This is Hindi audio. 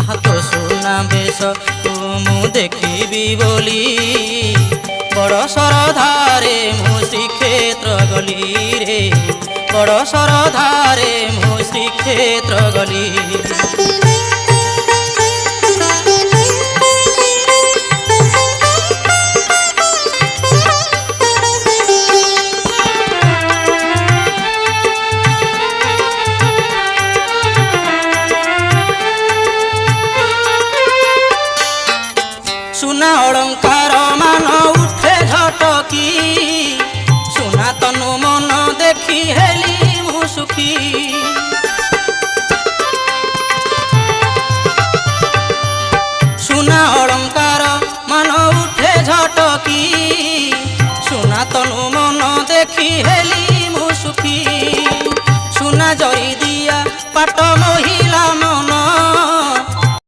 हाथ सुना बेश मु देखी बोली बड़ सरधारे मु श्रीक्षेत्र गली रे बड़ सरधारे मु श्रीक्षेत्र गली। सुना अलंकार मान उठे झटकी सुना तनु मन देखी हेली मु सुखी। सुना अलंकार मान उठे झटकी सुना तनु मन देखी हेली मु सुखी। सुना जरी दिया पाट